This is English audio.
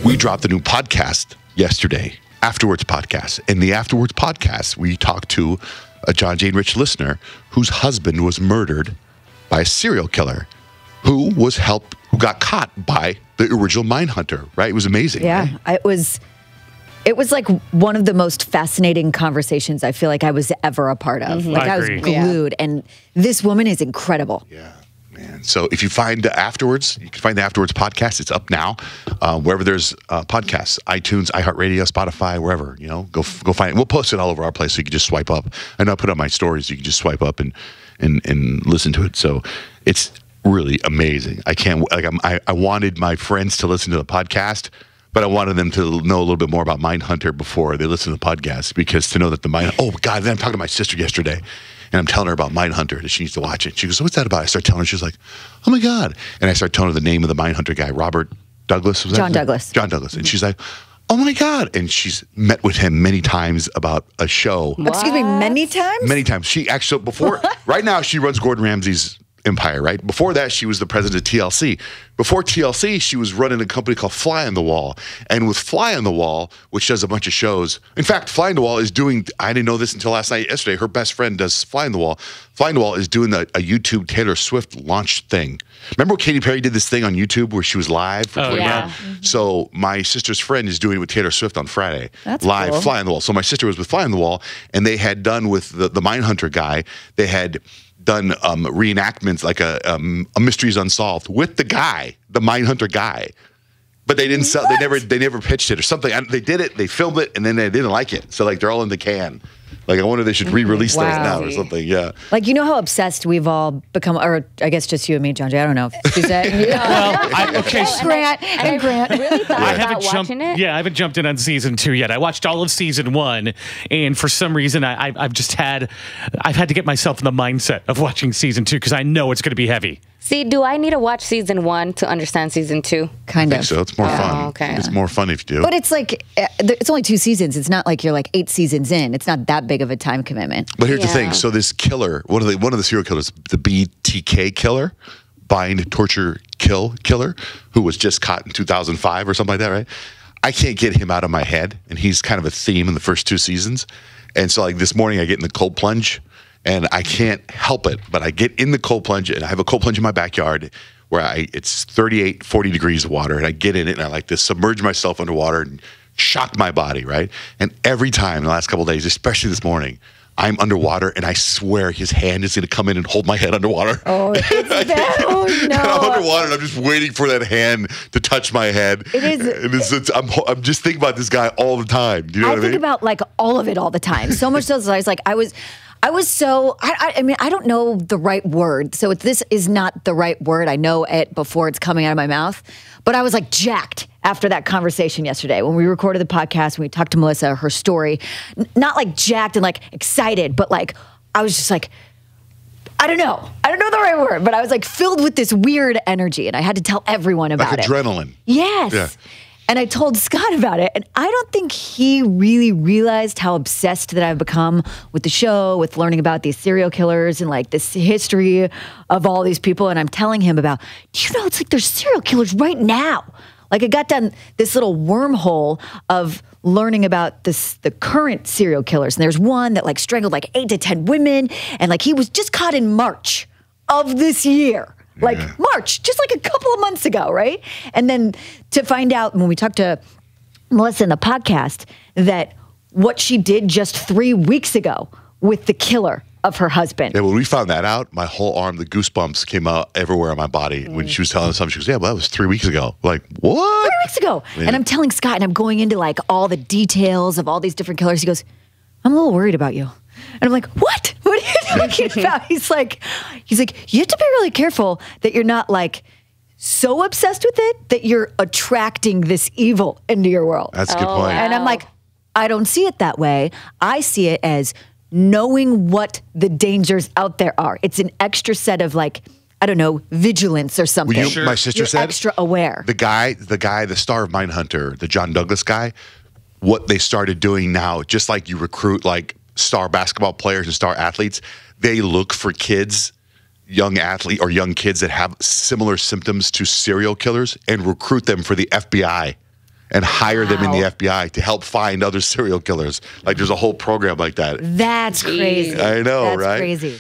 We dropped the new podcast yesterday, Afterwards Podcast. In the Afterwards Podcast, we talked to a Johnjay and Rich listener whose husband was murdered by a serial killer who got caught by the original Mindhunter, right? It was amazing. Yeah, right? It was like one of the most fascinating conversations I feel like I was ever a part of. Like I was glued, and this woman is incredible. Yeah. Man. So if you find the Afterwards, you can find the Afterwards Podcast. It's up now, wherever there's podcasts, iTunes, iHeartRadio, Spotify, wherever, go find it. We'll post it all over our place so you can just swipe up. I know I put on my stories. You can just swipe up and listen to it. So it's really amazing. I wanted my friends to listen to the podcast, but I wanted them to know a little bit more about Mindhunter before they listen to the podcast, because to know that oh God, then I'm talking to my sister yesterday. And I'm telling her about Mindhunter, that she needs to watch it. She goes, what's that about? I start telling her, she's like, oh my God. And I start telling her the name of the Mindhunter guy, Robert Douglas. John Douglas. John Douglas. And she's like, oh my God. And she's met with him many times about a show. What? Excuse me, many times? Many times. She actually, right now she runs Gordon Ramsay's empire, right? Before that, she was the president of TLC. Before TLC, she was running a company called Fly on the Wall. And with Fly on the Wall, which does a bunch of shows, in fact, Fly on the Wall is doing, I didn't know this until yesterday, her best friend does Fly on the Wall. Fly on the Wall is doing a YouTube Taylor Swift launch thing. Remember when Katy Perry did this thing on YouTube where she was live for 20 minutes? So my sister's friend is doing it with Taylor Swift on Friday. That's live, cool. Fly on the Wall. So my sister was with Fly on the Wall, and they had done with the Mindhunter guy, they had done reenactments, like a Mysteries Unsolved with the guy, the Mindhunter guy, but they didn't sell. They never pitched it or something. They did it, they filmed it, and then they didn't like it. So like they're all in the can. Like I wonder if they should re-release those now or something. Yeah. Like how obsessed we've all become, or I guess just you and me, Johnjay. I don't know. Suzette. Grant. Really thought about watching it. Yeah, I haven't jumped in on season 2 yet. I watched all of season 1, and for some reason, I've had to get myself in the mindset of watching season 2 because I know it's going to be heavy. See, do I need to watch season 1 to understand season 2? Kind of. I think so. It's more fun. Okay. It's more fun if you do. But it's like, it's only 2 seasons. It's not like you're like 8 seasons in. It's not that big of a time commitment. But here's the thing. So this killer, one of the serial killers, the BTK killer, bind, torture, kill killer, who was just caught in 2005 or something like that, right? I can't get him out of my head. And he's kind of a theme in the first 2 seasons. And so like this morning I get in the cold plunge. And I can't help it, but I get in the cold plunge, and I have a cold plunge in my backyard where it's 38, 40 degrees of water, and I get in it, and I like to submerge myself underwater and shock my body, right? And every time in the last couple of days, especially this morning, I'm underwater, and I swear his hand is going to come in and hold my head underwater. Oh, it's that? Oh, no. And I'm underwater, and I'm just waiting for that hand to touch my head. It is. And I'm just thinking about this guy all the time. Do you know what I mean? I think about like all of it all the time. So much so that I was like, I mean, I don't know the right word. So this is not the right word. I know it before it's coming out of my mouth. But I was like jacked after that conversation yesterday when we recorded the podcast and we talked to Melissa, her story. Not like jacked and like excited, but like I was just like, I don't know the right word, but I was like filled with this weird energy, and I had to tell everyone about it. Adrenaline. Yes. Yeah. And I told Scott about it, and I don't think he really realized how obsessed that I've become with the show, with learning about these serial killers and like this history of all these people. And I'm telling him about, do you know, it's like there's serial killers right now. Like I got down this little wormhole of learning about the current serial killers. And there's one that like strangled like 8 to 10 women. And like he was just caught in March of this year. Like March, just like a couple of months ago, right? And then to find out when we talked to Melissa in the podcast that what she did just 3 weeks ago with the killer of her husband. Yeah, when we found that out, my whole arm, the goosebumps came out everywhere on my body. When she was telling us something, she goes, yeah, well, that was 3 weeks ago. Like, what? 3 weeks ago. Man. And I'm telling Scott, and I'm going into like all the details of all these different killers. He goes, I'm a little worried about you. And I'm like, what? What are you talking about? He's like, you have to be really careful that you're not like so obsessed with it that you're attracting this evil into your world. That's a good point. And I'm like, I don't see it that way. I see it as knowing what the dangers out there are. It's an extra set of like, I don't know, vigilance or something. Well, my sister said, extra aware. The star of Mindhunter, the John Douglas guy, what they started doing now, just like you recruit like star basketball players and star athletes, they look for kids, young athlete or young kids that have similar symptoms to serial killers and recruit them for the FBI. and hire them in the Wow. FBI to help find other serial killers. Like there's a whole program like that. That's crazy. I know, That's right? crazy.